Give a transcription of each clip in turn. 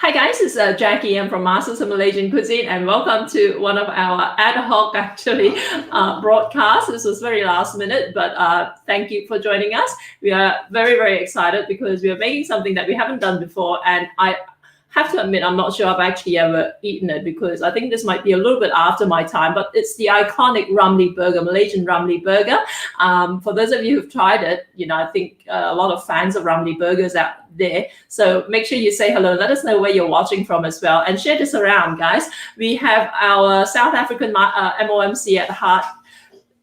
Hi guys, it's Jackie. I'm from Masters of Malaysian Cuisine, and welcome to one of our ad hoc broadcasts. This was very last minute, but thank you for joining us. We are very excited because we are making something that we haven't done before, and I have to admit I'm not sure I've actually ever eaten it because I think this might be a little bit after my time, but it's the iconic Ramly burger, Malaysian Ramly burger. For those of you who've tried it, I think a lot of fans of Ramly burgers out there. So make sure you say hello. Let us know where you're watching from as well, and share this around, guys. We have our South African MOMC at heart,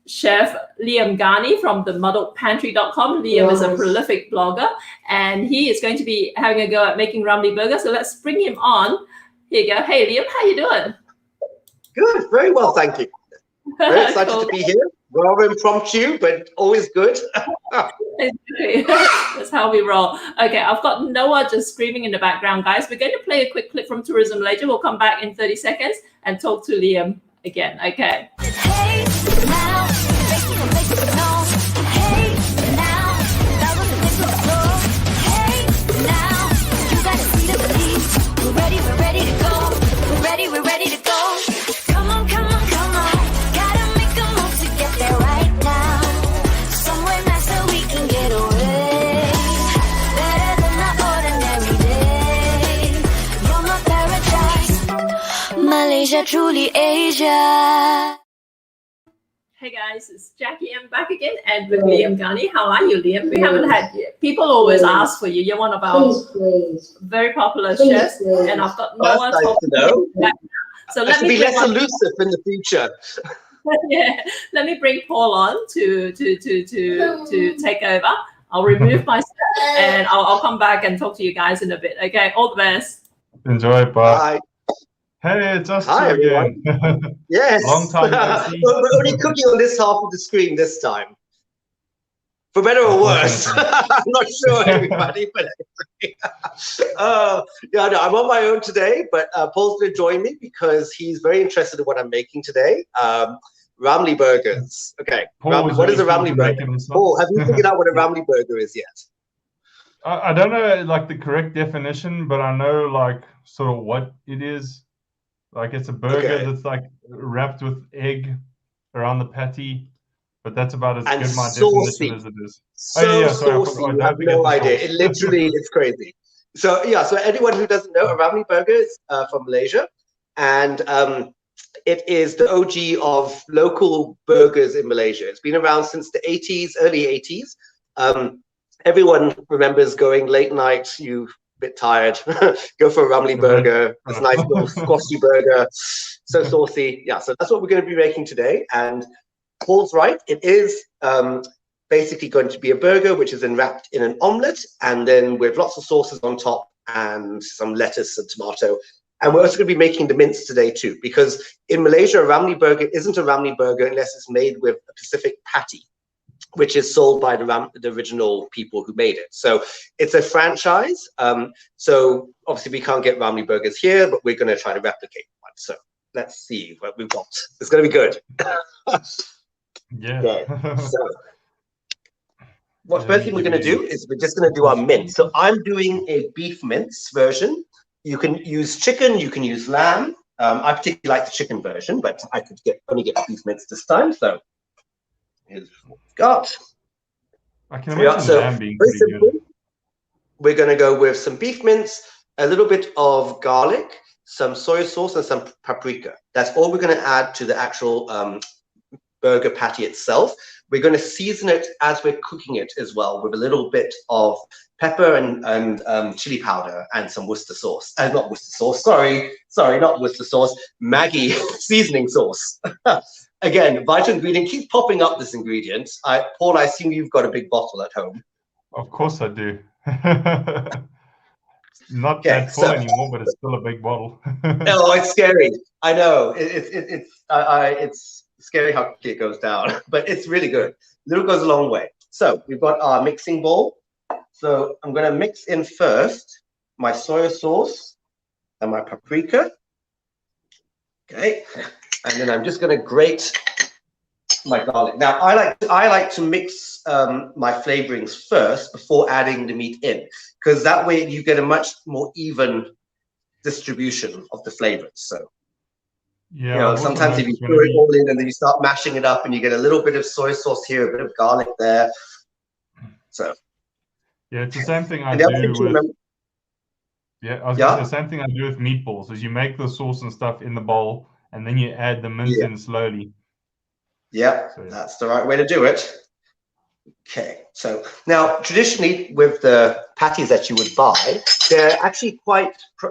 Chef Liam Ghani from the muddledpantry.com. Liam is a prolific blogger, and he is going to be having a go at making Ramly burger. So let's bring him on. Here you go. Hey Liam, how you doing? Good, very well, thank you. Very excited to be here. Rather impromptu, but always good. That's how we roll. Okay, I've got Noah just screaming in the background, guys. We're going to play a quick clip from Tourism Malaysia. We'll come back in 30 seconds and talk to Liam again. Okay. Hey, now, we're ready to go. We're ready to go. Come on. Gotta make a move to get there right now. Somewhere nice so we can get away. Better than the ordinary day. You're my paradise. Malaysia, truly Asia. Hey guys, it's Jackie. I'm back again, and with Liam Ghani. How are you, Liam? We haven't had you. People always ask for you. You're one of our very popular chefs, and I've got Noah talking to you. So let me be less elusive in the future. Yeah, let me bring Paul on to take over. I'll remove myself, and I'll come back and talk to you guys in a bit. Okay, all the best. Enjoy, bye. Bye. Hey, it's us Hi, again. Yes. Long time no see. We're only cooking on this half of the screen this time. For better or worse. I'm not sure, everybody, but yeah, no, I'm on my own today, but Paul's going to join me because he's very interested in what I'm making today. Ramly burgers. Okay, what is a Ramly burger? Paul, have you figured out what a Ramly burger is yet? I don't know like the correct definition, but I know like sort of what it is. Like it's a burger that's like wrapped with egg around the patty, but that's about as good my definition as it is. Saucy, you have no idea. It literally, it's crazy. So yeah, so anyone who doesn't know, a Ramly burger is from Malaysia, and it is the OG of local burgers in Malaysia. It's been around since the 80s, early 80s. Everyone remembers going late night, bit tired, go for a Ramly burger. It's a nice little squashy burger, so saucy. Yeah, so that's what we're going to be making today. And Paul's right, it is basically going to be a burger which is wrapped in an omelette, and then with lots of sauces on top and some lettuce and tomato. And we're also going to be making the mince today too, because in Malaysia, a Ramly burger isn't a Ramly burger unless it's made with a specific patty, which is sold by the original people who made it. So it's a franchise. So obviously we can't get Ramly burgers here, but we're going to try to replicate one. So let's see what we've got. It's going to be good. Yeah. Okay. So first thing we're going to do is we're just going to do our mince. So I'm doing a beef mince version. You can use chicken, you can use lamb. I particularly like the chicken version, but I could only get beef mince this time. So here's what we've got. I can imagine lamb being pretty good. We're going to go with some beef mince, a little bit of garlic, some soy sauce, and some paprika. That's all we're going to add to the actual burger patty itself. We're going to season it as we're cooking it as well with a little bit of pepper and chili powder and some Worcester sauce. Not Worcester sauce, sorry, not Worcester sauce, Maggi seasoning sauce. Again, vital ingredient, keeps popping up this ingredient. Paul, I assume you've got a big bottle at home. Of course I do. Not that full anymore, but it's still a big bottle. Oh, it's scary. I know. It's scary how quickly it goes down, but it's really good. Little goes a long way. So we've got our mixing bowl. So I'm going to mix in first my soy sauce and my paprika. Okay. And then I'm just going to grate my garlic. Now, I like to mix my flavorings first before adding the meat in, because that way you get a much more even distribution of the flavors. So, yeah, sometimes if you throw it all in and then you start mashing it up and you get a little bit of soy sauce here, a bit of garlic there. So, yeah, it's the same thing I do with. Yeah, I was gonna say the same thing I do with meatballs. Is you make the sauce and stuff in the bowl, and then you add the mince in slowly. Yeah, so, that's the right way to do it. Okay, so now traditionally with the patties that you would buy, they're actually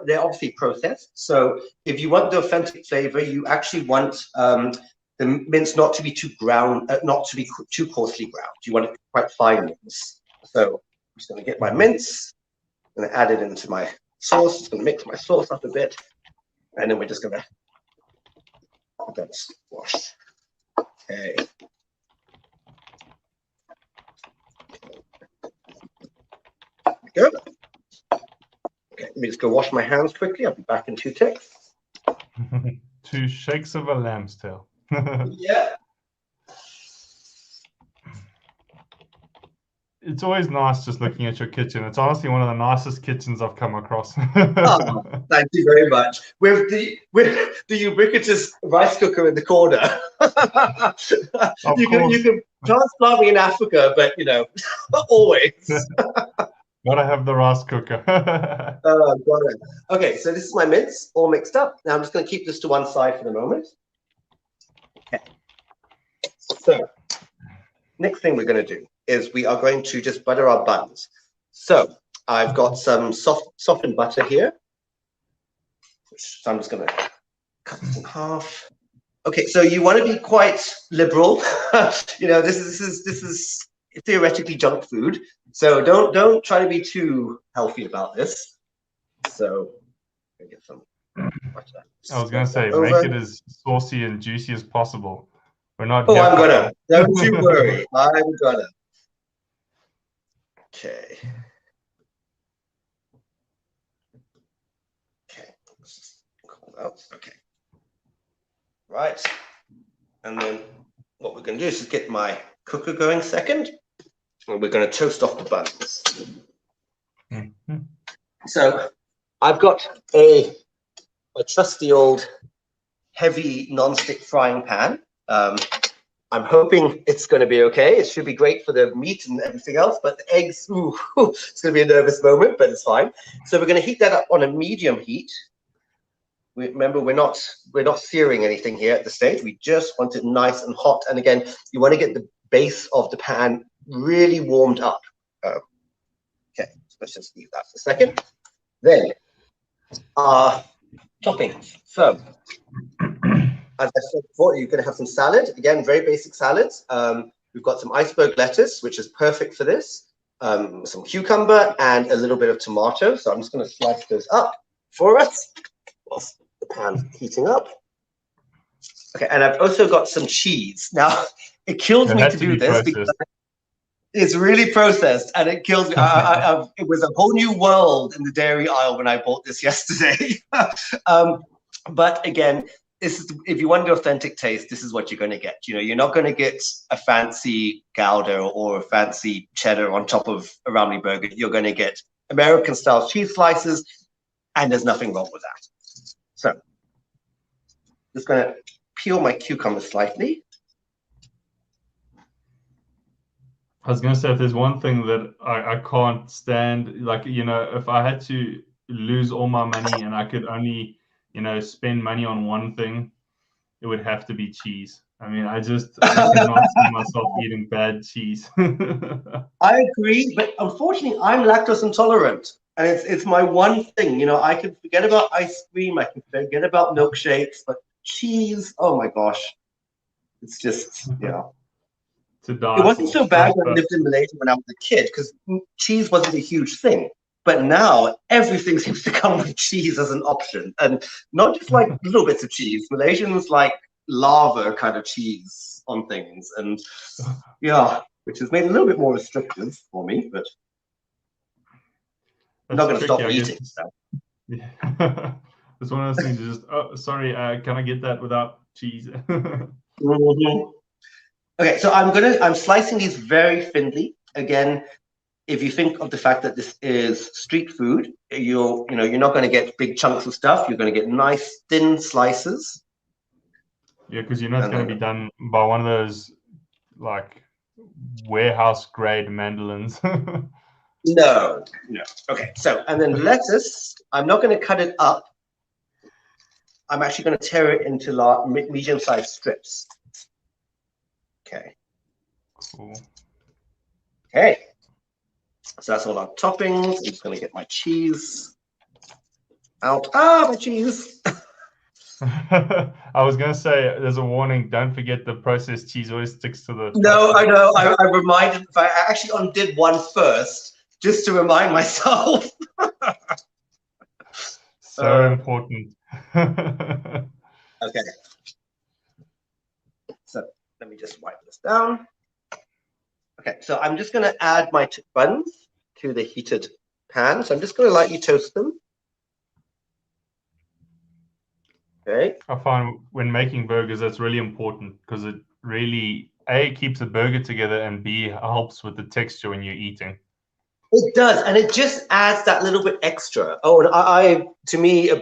they're obviously processed. So if you want the authentic flavor, you actually want the mince not to be too ground, not to be too coarsely ground. You want it quite fine mince. So I'm just going to get my mince, I'm going to add it into my sauce. It's going to mix my sauce up a bit, and then we're just going to get it washed. Okay. Go. Okay, let me just go wash my hands quickly. I'll be back in 2 ticks. 2 shakes of a lamb's tail. Yeah. It's always nice just looking at your kitchen. It's honestly one of the nicest kitchens I've come across. Oh, thank you very much. With the ubiquitous rice cooker in the corner. you can transplant me in Africa, but always. Gotta have the rice cooker. Got it. Okay, so this is my mince all mixed up. Now I'm just going to keep this to one side for the moment. Okay. So next thing we're going to do is we are going to just butter our buns. So I've got some softened butter here. So I'm just going to cut this in half. Okay, so you want to be quite liberal. This is theoretically junk food. So don't try to be too healthy about this. So get some butter. I was going to say, make it as saucy and juicy as possible. We're not. Oh, I'm gonna. Don't you worry. I'm gonna. Okay. Okay. Let's just call out. Okay. Right. And then what we're going to do is just get my cooker going second, and we're going to toast off the buns. Mm-hmm. So I've got a trusty old heavy non-stick frying pan. I'm hoping it's going to be okay. It should be great for the meat and everything else, but the eggs, it's going to be a nervous moment, but it's fine. So we're going to heat that up on a medium heat. Remember, we're not searing anything here at the stage. We just want it nice and hot. And again, you want to get the base of the pan really warmed up. Okay, so let's just leave that for a second. Then our toppings. So as I said before, you're going to have some salad. Again, very basic salads. We've got some iceberg lettuce, which is perfect for this. Some cucumber and a little bit of tomato. So I'm just going to slice those up for us whilst the pan's heating up. Okay, and I've also got some cheese. Now, it kills me to do this because it's really processed, and it kills me. It was a whole new world in the dairy aisle when I bought this yesterday. But again, if you want the authentic taste, this is what you're going to get. You're not going to get a fancy Gouda or a fancy cheddar on top of a Ramly burger. You're going to get American-style cheese slices, and there's nothing wrong with that. So, just going to peel my cucumber slightly. I was going to say, if there's one thing that I can't stand, like, if I had to lose all my money and I could only spend money on one thing, it would have to be cheese. I mean, I cannot see myself eating bad cheese. I agree, but unfortunately, I'm lactose intolerant, and it's my one thing. I can forget about ice cream, I can forget about milkshakes, but cheese, oh my gosh, it's just to die. It wasn't so bad when I lived in Malaysia when I was a kid, because cheese wasn't a huge thing. But now everything seems to come with cheese as an option, and not just like little bits of cheese. Malaysians like lava kind of cheese on things, and which has made it a little bit more restrictive for me. But I'm not going to stop eating. Yeah. It's one of those things. Just sorry, can I get that without cheese? Okay, so I'm slicing these very thinly. Again, if you think of the fact that this is street food, you're not going to get big chunks of stuff. You're going to get nice thin slices. Yeah, because you know it's going to be done by one of those like warehouse grade mandolins. No. Okay, so and then lettuce, I'm not going to cut it up. I'm actually going to tear it into medium-sized strips. Okay. Cool. Okay. So that's all our toppings. I'm just going to get my cheese out. Ah, my cheese. I was going to say, there's a warning. Don't forget the processed cheese always sticks to the... No, I know. I reminded... I actually undid one first, just to remind myself. So important. Okay. So let me just wipe this down. Okay, so I'm just going to add my buns to the heated pan. So I'm just going to lightly toast them. Okay. I find when making burgers, that's really important because it really, A, keeps the burger together, and B, helps with the texture when you're eating. It does, and it just adds that little bit extra. Oh, and to me, a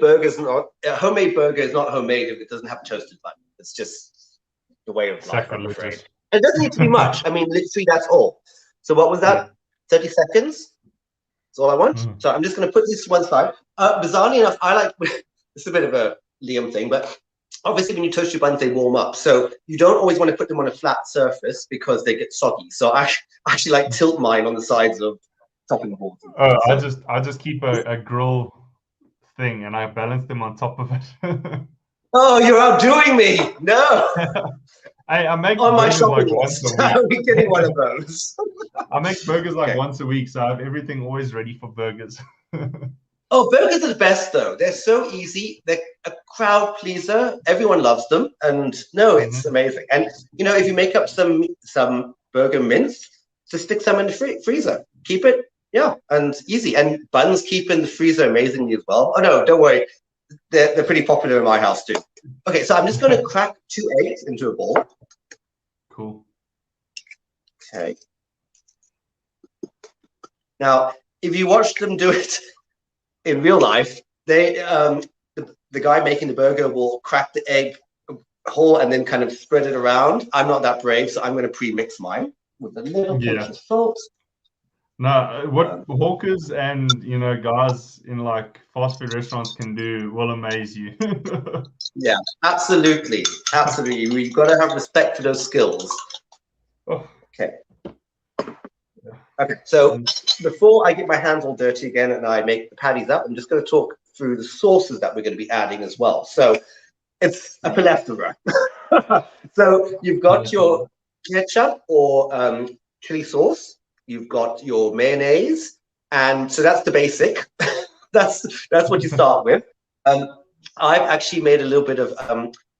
homemade burger is not homemade if it doesn't have toasted bun. It's just the way of life, I'm afraid. It doesn't need to be much. I mean, literally, that's all. So what was that? 30 seconds? That's all I want. So I'm just going to put this to one side. Bizarrely enough, I like, it's a bit of a Liam thing, but obviously when you toast your buns, they warm up. So you don't always want to put them on a flat surface because they get soggy. So I actually like tilt mine on the sides of topping boards. Oh, I just keep a grill thing and I balance them on top of it. Oh, you're outdoing me! No. I make on my shopping like list. Are we getting one of those? I make burgers like once a week, so I have everything always ready for burgers. Oh, burgers are the best though. They're so easy. They're a crowd pleaser. Everyone loves them, and no, it's amazing. And if you make up some burger mince, just stick some in the freezer. Keep it. Yeah, and easy. And buns keep in the freezer amazingly as well. Oh no, don't worry. They're pretty popular in my house too. Okay, so I'm just going to crack 2 eggs into a bowl. Cool. Okay. Now, if you watch them do it in real life, the guy making the burger will crack the egg whole and then kind of spread it around. I'm not that brave, so I'm going to pre-mix mine with a little pinch of salt. No, what hawkers and guys in like fast food restaurants can do will amaze you. Yeah, absolutely. We've got to have respect for those skills. Oh. Okay. Okay, so before I get my hands all dirty again and I make the patties up, I'm just going to talk through the sauces that we're going to be adding as well. So it's a plethora. So you've got your ketchup or chili sauce. You've got your mayonnaise, and so that's the basic. that's what you start with. I've actually made a little bit of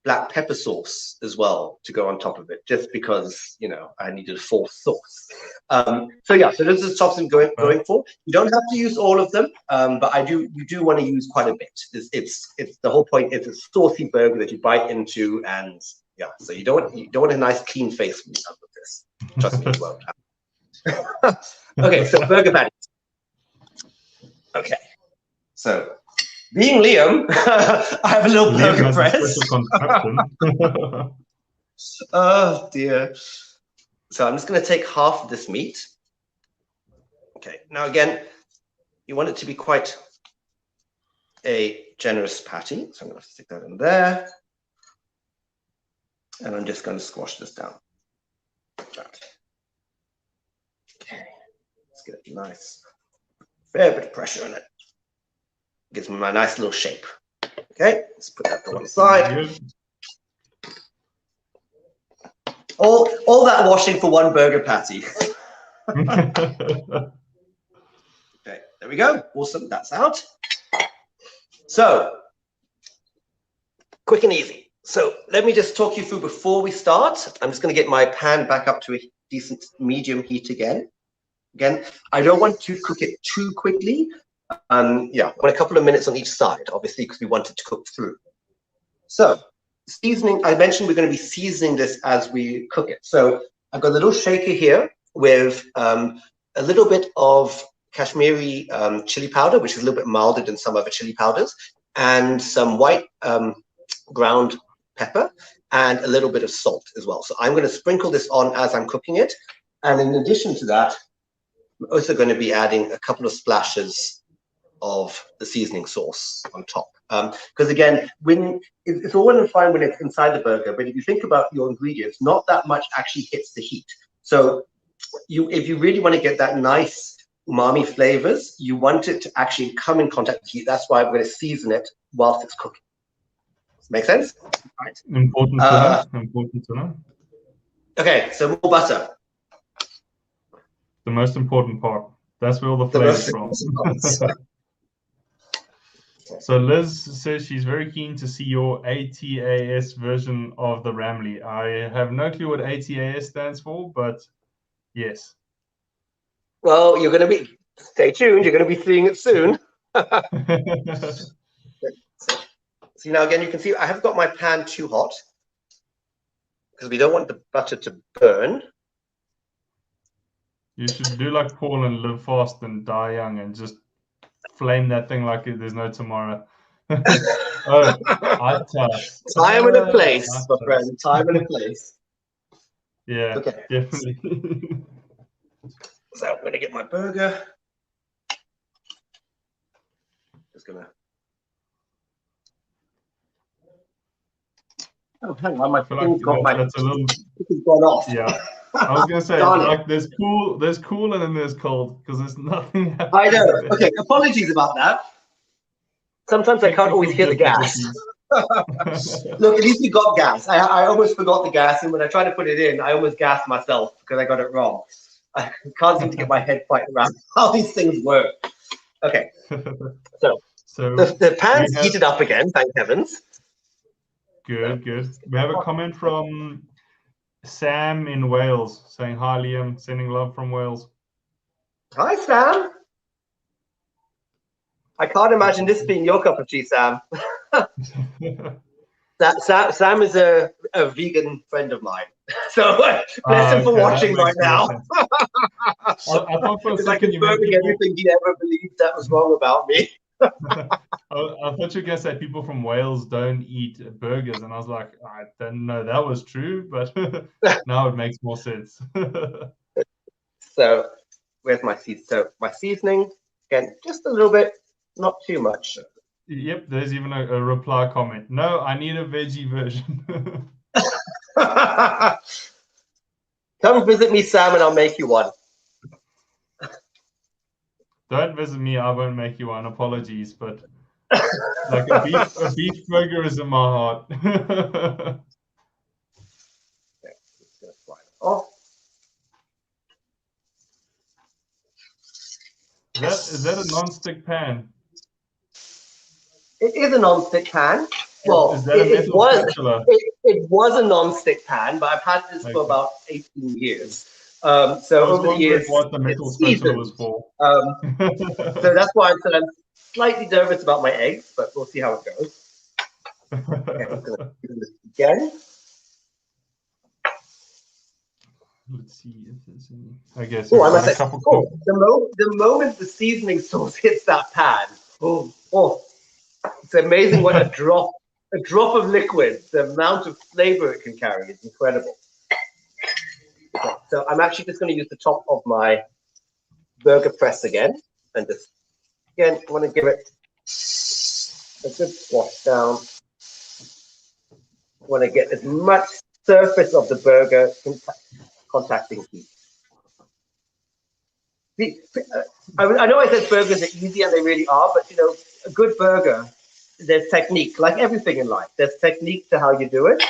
black pepper sauce as well to go on top of it, just because I needed a fourth sauce. So yeah, so this is the sauce I'm going for. You don't have to use all of them, but you do want to use quite a bit. It's the whole point. It's a saucy burger that you bite into, and yeah, so you don't want a nice clean face when you come with this. Trust me, you won't. Okay, so burger patties. Okay, so being Liam, I have a little burger press. Oh dear. So I'm just going to take half of this meat. Okay, now again, you want it to be quite a generous patty. So I'm going to stick that in there. And I'm just going to squash this down. Like that. Okay, let's get a nice, fair bit of pressure in it. Gives me my nice little shape. Okay, let's put that to one side. All that washing for one burger patty. Okay, there we go. Awesome, that's out. So, quick and easy. So let me just talk you through before we start. I'm just going to get my pan back up to a decent medium heat again. Again, I don't want to cook it too quickly. Yeah, I want a couple of minutes on each side, obviously, because we want it to cook through. So, seasoning, I mentioned we're going to be seasoning this as we cook it. So, I've got a little shaker here with a little bit of Kashmiri chili powder, which is a little bit milder than some other chili powders, and some white ground pepper, and a little bit of salt as well. So I'm going to sprinkle this on as I'm cooking it. And in addition to that, I'm also going to be adding a couple of splashes of the seasoning sauce on top. Because again, it's all well and fine when it's inside the burger, but if you think about your ingredients, not that much actually hits the heat. So if you really want to get that nice umami flavors, you want it to actually come in contact with heat. That's why I'm going to season it whilst it's cooking. Make sense? Right. Important to know. Important to know. Okay, so more butter. The most important part. That's where all the flavors from. So Liz says she's very keen to see your ATAS version of the Ramly. I have no clue what ATAS stands for, but yes. Well, you're going to be, stay tuned, you're going to be seeing it soon. See, now again, you can see I have got my pan too hot because we don't want the butter to burn. You should do like Paul and live fast and die young and just flame that thing like there's no tomorrow. Oh, time and a place, my friend. Time and a place. Yeah, okay. Definitely. So I'm going to get my burger. Just going to. Oh, hang on, my thing's got my. That's a little. It's gone off. Yeah. I was gonna say, like, there's cool, and then there's cold, because there's nothing happening. I know. Okay, apologies about that. Sometimes I can't always hear the gas. Look, at least we got gas. I almost forgot the gas, and when I tried to put it in, I almost gassed myself because I got it wrong. I can't seem to get my head quite around how these things work. Okay, so the pan's heated up again, thank heavens. Good, good. We have a comment from Sam in Wales saying, hi, Liam, sending love from Wales. Hi, Sam. I can't imagine this being your cup of tea, Sam. Sam is a vegan friend of mine. So bless him for watching right now. I thought for a second you meant everything he ever believed that was wrong about me. I thought you were going to say people from Wales don't eat burgers, and I was like, I didn't know that was true, but now it makes more sense. So, where's my seasoning? So, my seasoning, again, just a little bit, not too much. Yep, there's even a reply comment. No, I need a veggie version. Come visit me, Sam, and I'll make you one. Don't visit me, I won't make you one. Apologies, but like a beef burger is in my heart. Is that a non-stick pan? It is a non-stick pan. Well, it was a non-stick pan, but I've had this for about 18 years. So over the years, what the metal spatula was for. So that's why I'm slightly nervous about my eggs, but we'll see how it goes. Okay, I'm going to do this again. Let's see if there's any. I guess. Oh, I must say, the moment the seasoning sauce hits that pan, it's amazing what a drop of liquid, the amount of flavor it can carry is incredible. Okay, so I'm actually just going to use the top of my burger press again, and just again I want to give it a good wash down. I want to get as much surface of the burger contacting heat. I know I said burgers are easy, and they really are, but you know, a good burger, there's technique, like everything in life. There's technique to how you do it.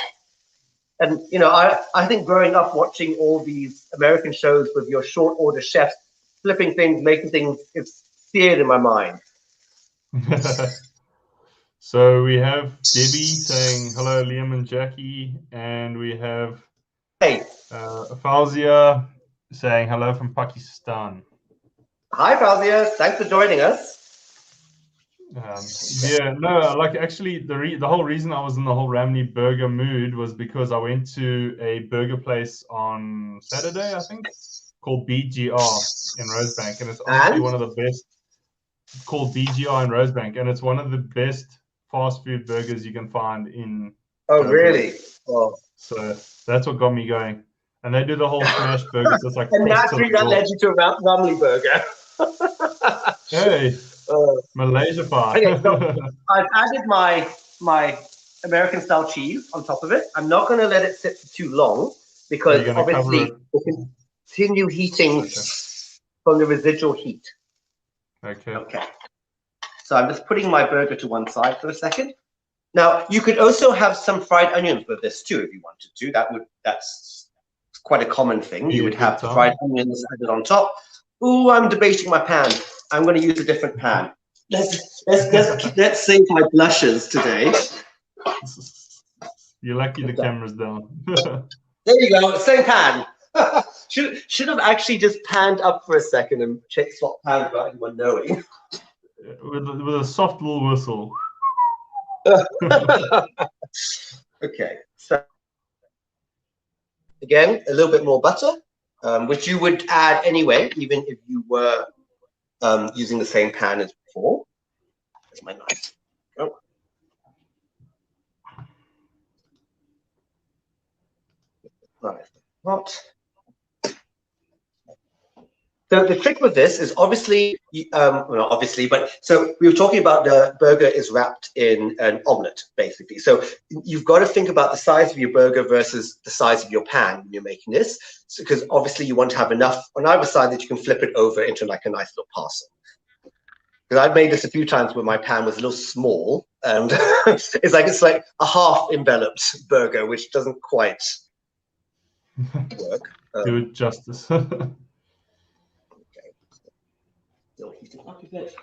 And, you know, I think growing up watching all these American shows with your short order chefs flipping things, making things, it's seared in my mind. So we have Debbie saying, hello, Liam and Jackie. And we have Fauzia saying, hello from Pakistan. Hi, Fauzia. Thanks for joining us. Yeah, no, like actually the whole reason I was in the whole Ramly burger mood was because I went to a burger place on Saturday, I think, called BGR in Rosebank, and it's honestly one of the best. It's called BGR in Rosebank, and it's one of the best fast food burgers you can find in. Oh, really? Oh. So that's what got me going. And they do the whole smash burger. So it's like and that's that led you to a Ramly burger. Hey, Malaysia pie. Okay, so I've added my American style cheese on top of it. I'm not going to let it sit for too long because obviously we'll continue heating from the residual heat. Okay. So I'm just putting my burger to one side for a second. Now you could also have some fried onions with this too if you wanted to. That's quite a common thing. You would have fried onions added on top. Ooh, I'm debating my pan. I'm going to use a different pan. Let's save my blushes today. You're lucky the camera's down. There you go, same pan. should have actually just panned up for a second and swap pans without anyone knowing. With a soft little whistle. Okay, so again, a little bit more butter, which you would add anyway, even if you were using the same pan as before. There's my knife. Oh. Knife. Hot. So the trick with this is obviously, well, not obviously, but so we were talking about the burger is wrapped in an omelette, basically. So you've got to think about the size of your burger versus the size of your pan when you're making this, because obviously you want to have enough on either side that you can flip it over into like a nice little parcel. Because I've made this a few times where my pan was a little small, and it's like a half enveloped burger, which doesn't quite work. Do it justice. Still heating up a bit.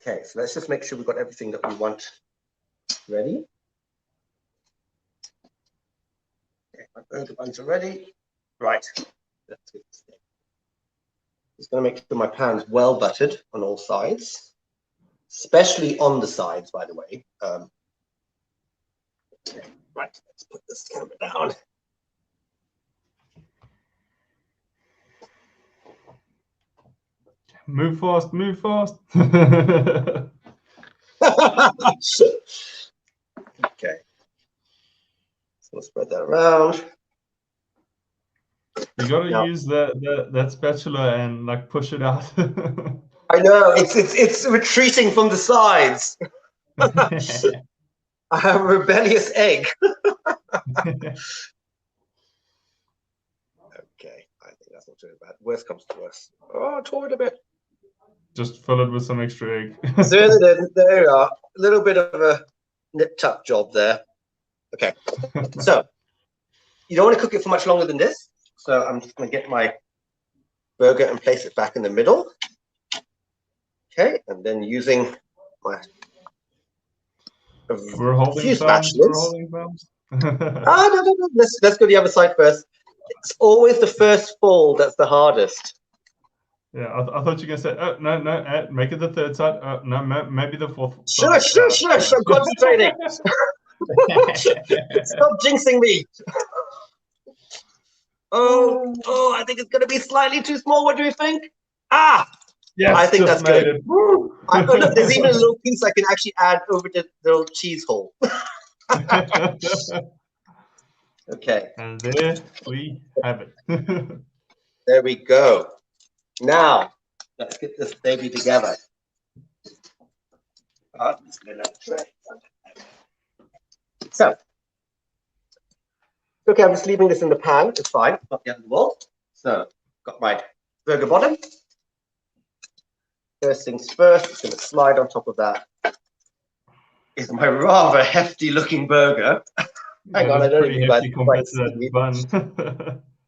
Okay, so let's just make sure we've got everything that we want ready. Okay, my burger buns are ready. Right. Let's get this thing. Just going to make sure my pan's well buttered on all sides. Especially on the sides, by the way. Okay, right, let's put this camera down. Move fast, move fast. Okay. So let's spread that around. You got to use that spatula and like push it out. I know it's retreating from the sides. I have a rebellious egg. Okay, I think that's not too bad. Worst comes to worst. Oh, I tore it a bit. Just fill it with some extra egg. There you are. A little bit of a nip-tuck job there. Okay, so you don't want to cook it for much longer than this. So I'm just going to get my burger and place it back in the middle. Okay, and then using my we're holding thumbs. No. Let's go the other side first. It's always the first fold that's the hardest. Yeah, I thought you were going to say, oh, no, make it the third side. No, maybe the fourth. Sure. I'm concentrating. Stop jinxing me. Oh, I think it's going to be slightly too small. What do you think? Yes, I think that's good. Look, there's even a little piece I can actually add over the little cheese hole. Okay. And there we have it. There we go. Now, let's get this baby together. So, okay, I'm just leaving this in the pan. It's fine, not the end of the world. So, got my burger bottom. First things first, it's going to slide on top of that. Is my rather hefty looking burger. Hang on, I don't even know quite see. Bun.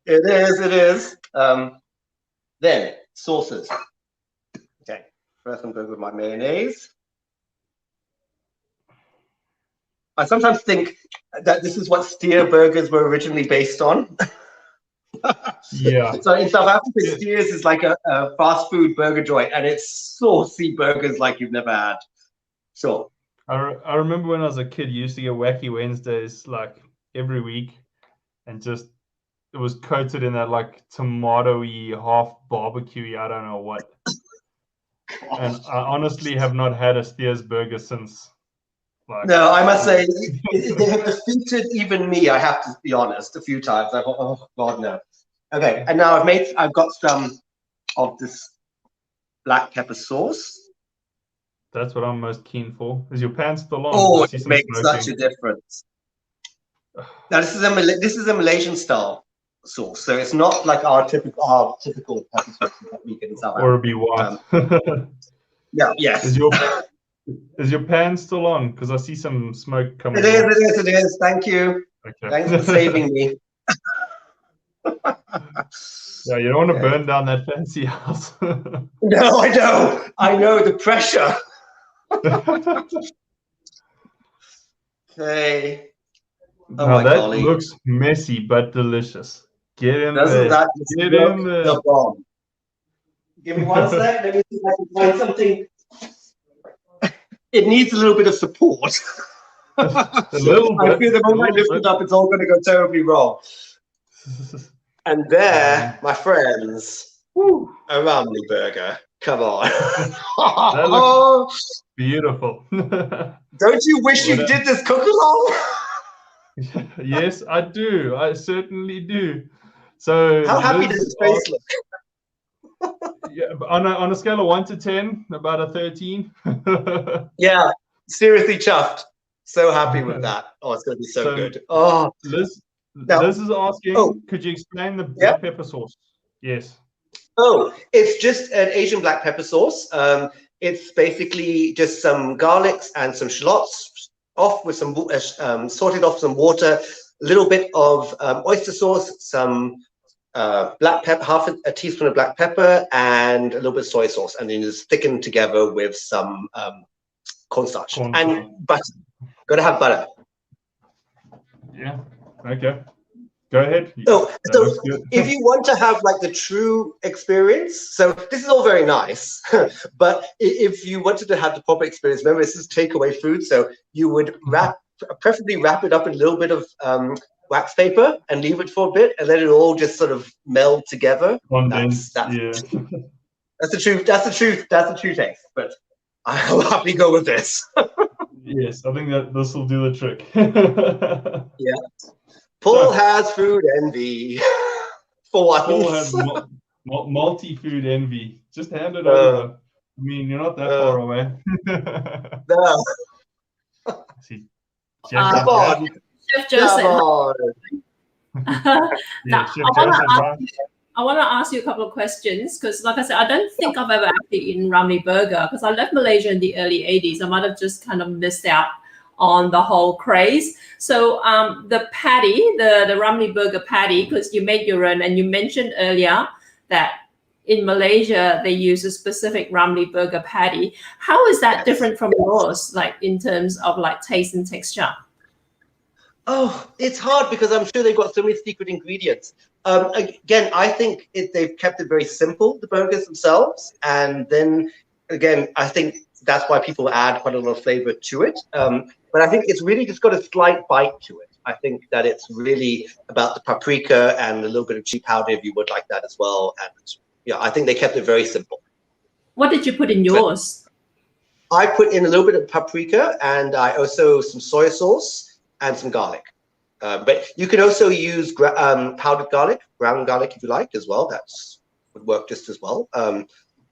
It is. Then sauces. Okay, first I'm going with my mayonnaise. I sometimes think that this is what steer burgers were originally based on. Yeah. So in South Africa, Steers is like a fast food burger joint, and it's saucy burgers like you've never had. So I remember when I was a kid, you used to get Wacky Wednesdays like every week, and just it was coated in that like tomatoey, half barbecue, I don't know what. And I honestly have not had a Steers burger since. Like, no, I must say they have defeated even me. I have to be honest. A few times I thought, oh God, no. Okay, and now I've got some of this black pepper sauce. That's what I'm most keen for. Is your pan still on? Oh, it makes such a difference. Now this is a Malaysian style sauce, so it's not like our typical pepper sauce that we get in South Africa. Or be white. Yeah, yes. Is your pan still on? Because I see some smoke coming. It is. Thank you. Okay. Thanks for saving me. Yeah, you don't want to burn down that fancy house. No, I know. I know the pressure. Okay. Oh, now that golly. looks messy but delicious. Get in Doesn't there. Get in there. The bomb. Give me 1 sec. Let me see if I can find something. It needs a little bit of support. A little bit. I feel the moment I lift it up, it's all going to go terribly wrong. And there, my friends, a Ramly burger. Come on. That looks beautiful. Don't you wish you did this cook-along? Yes, I do. I certainly do. So how happy does his face look? Yeah, on a scale of 1 to 10, about a 13. Yeah, seriously chuffed. So happy with that. Oh, it's going to be so good. Oh, Liz is asking, could you explain the black pepper sauce? Yes. Oh, it's just an Asian black pepper sauce. It's basically just some garlics and some shallots off with some sorted off some water, a little bit of oyster sauce, some black pepper, half a teaspoon of black pepper, and a little bit of soy sauce, and then just thickened together with some cornstarch and butter. Got to have butter. Yeah. Okay. Go ahead. So if you want to have like the true experience, so this is all very nice, but if you wanted to have the proper experience, remember this is takeaway food, so you would preferably wrap it up in a little bit of wax paper and leave it for a bit, and let it all just sort of meld together. That's the truth. That's the true taste. But I'll happily go with this. Yes, I think that this will do the trick. Yeah. Paul has food envy. For once. Paul has multi-food envy. Just hand it over. I mean, you're not that far away. No. See, come on. Chef Joseph. Yeah, I want to ask you a couple of questions because, like I said, I don't think I've ever actually eaten Ramly burger because I left Malaysia in the early 80s. I might have just kind of missed out on the whole craze. So the patty, the Ramly burger patty, because you made your own, and you mentioned earlier that in Malaysia they use a specific Ramly burger patty. How is that different from yours, like in terms of like taste and texture? Oh, it's hard because I'm sure they've got so many secret ingredients. Again, I think they've kept it very simple, the burgers themselves. And then, again, I think that's why people add quite a lot of flavor to it. But I think it's really just got a slight bite to it. I think that it's really about the paprika and a little bit of chili powder, if you would like that as well. And yeah, I think they kept it very simple. What did you put in yours? I put in a little bit of paprika, and I also some soy sauce and some garlic. But you can also use powdered garlic, ground garlic if you like as well. That would work just as well.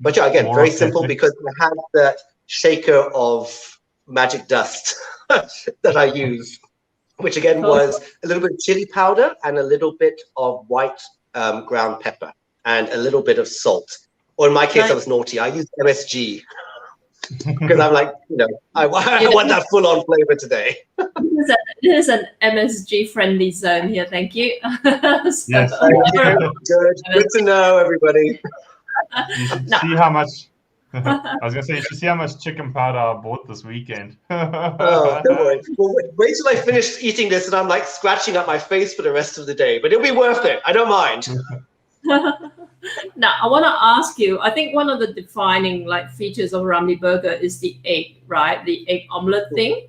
But yeah, again, very simple because I have that shaker of magic dust that I use, which again was a little bit of chili powder and a little bit of white ground pepper and a little bit of salt. Or in my case, I was naughty. I used MSG. Because I'm like, I want that full-on flavor today. This is an MSG-friendly zone here. Thank you. Yes. Good to know, everybody. You should see how I was gonna say, you should see how much chicken powder I bought this weekend. Oh, don't worry. Well, wait till I finish eating this and I'm like scratching up my face for the rest of the day, but it'll be worth it. I don't mind. Now, I want to ask you, I think one of the defining like features of Ramly Burger is the egg, right? The egg omelette thing.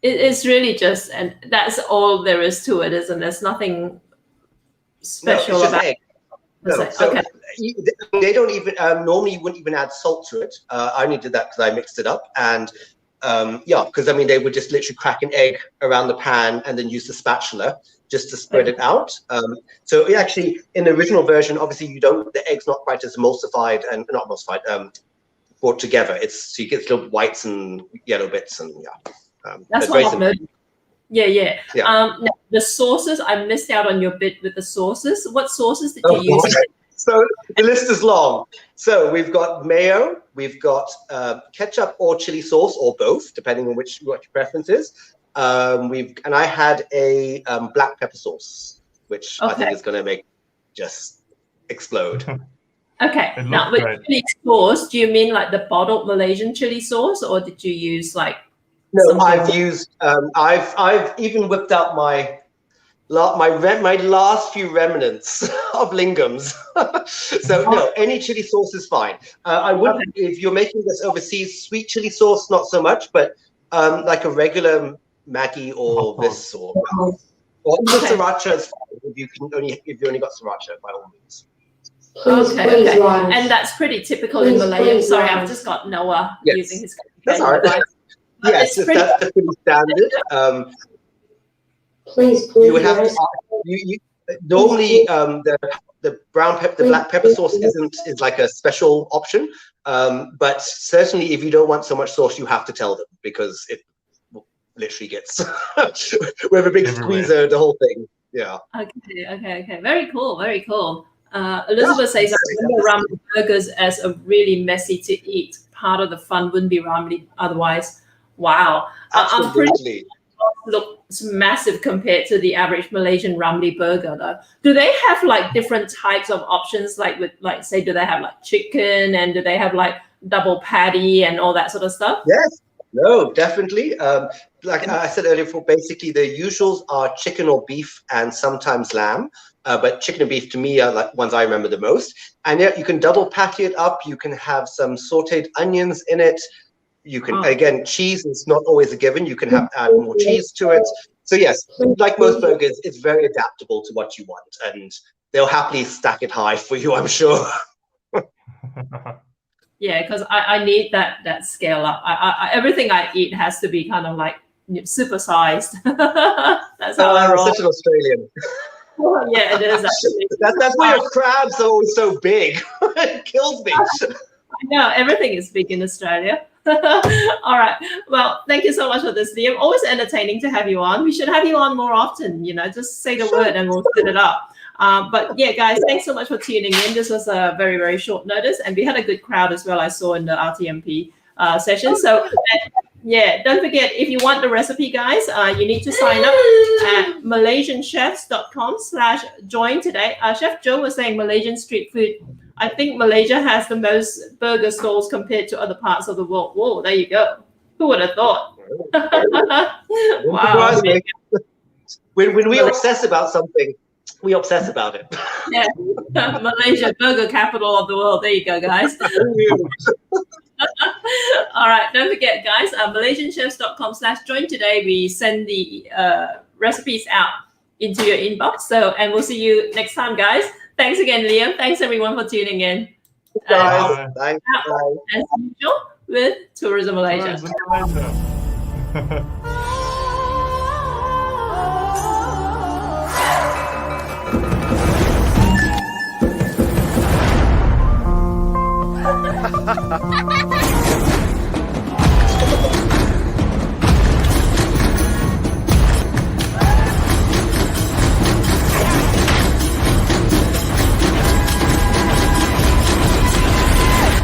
It's really just, and that's all there is to it, isn't there? There's nothing special about it. No, so okay. They don't even, normally you wouldn't even add salt to it. I only did that because I mixed it up. And because I mean, they would just literally crack an egg around the pan and then use the spatula just to spread it out. So actually, in the original version, obviously the egg's not quite as emulsified and not emulsified, brought together. So you get little whites and yellow bits and that's what I've noticed. Yeah. Now, the sauces, I missed out on your bit with the sauces. What sauces did you use? So the list is long. So we've got mayo, we've got ketchup or chili sauce or both, depending on what your preference is. And I had a black pepper sauce, which I think is going to make just explode. Okay. Now, with chili sauce, do you mean like the bottled Malaysian chili sauce, or did you use like? No, I've used. I've even whipped out my last few remnants of lingams. So no, any chili sauce is fine. I wouldn't if you're making this overseas. Sweet chili sauce, not so much, but like a regular Maggi or this or sriracha is fine if you only got sriracha, by all means. Okay. And that's pretty typical in Malaysia. Sorry, I've just got Noah using his. That's all right. Yes, that's pretty standard. You would have to. Normally, the black pepper sauce is like a special option. But certainly, if you don't want so much sauce, you have to tell them because it literally gets we have a big squeezer, the whole thing. Yeah. Okay. Very cool. Elizabeth says, I remember Ramly burgers as a really messy to eat. Part of the fun wouldn't be Ramly otherwise. Wow. I'm pretty looks massive compared to the average Malaysian Ramly burger though. Do they have like different types of options, like with like say, do they have like chicken and do they have like double patty and all that sort of stuff? Yes. No, definitely. Like I said earlier, basically the usuals are chicken or beef and sometimes lamb. But chicken and beef to me are like ones I remember the most. And you can double patty it up. You can have some sauteed onions in it. You can, again, cheese is not always a given. You can add more cheese to it. So yes, like most burgers, it's very adaptable to what you want. And they'll happily stack it high for you, I'm sure. Yeah, because I need that scale up. I everything I eat has to be kind of like supersized. That's how I roll. Such an Australian. Well, yeah, it is actually. That's why your crabs are always so big. It kills me. I know, everything is big in Australia. All right. Well, thank you so much for this, Liam. Always entertaining to have you on. We should have you on more often. Just say the word and we'll set it up. But yeah, guys, thanks so much for tuning in. This was a very, very short notice, and we had a good crowd as well. I saw in the RTMP session. So yeah, don't forget, if you want the recipe, guys, you need to sign up at malaysianchefs.com/join today. Chef Joe was saying Malaysian street food. I think Malaysia has the most burger stalls compared to other parts of the world. Whoa, there you go. Who would have thought? Wow. When we obsess about something, we obsess about it. Yeah, Malaysia, burger capital of the world. There you go, guys. All right, don't forget, guys, malaysianchefs.com/join today. We send the recipes out into your inbox. And we'll see you next time, guys. Thanks again, Liam. Thanks, everyone, for tuning in. Thanks. As usual, with Tourism Malaysia. Tourism Malaysia.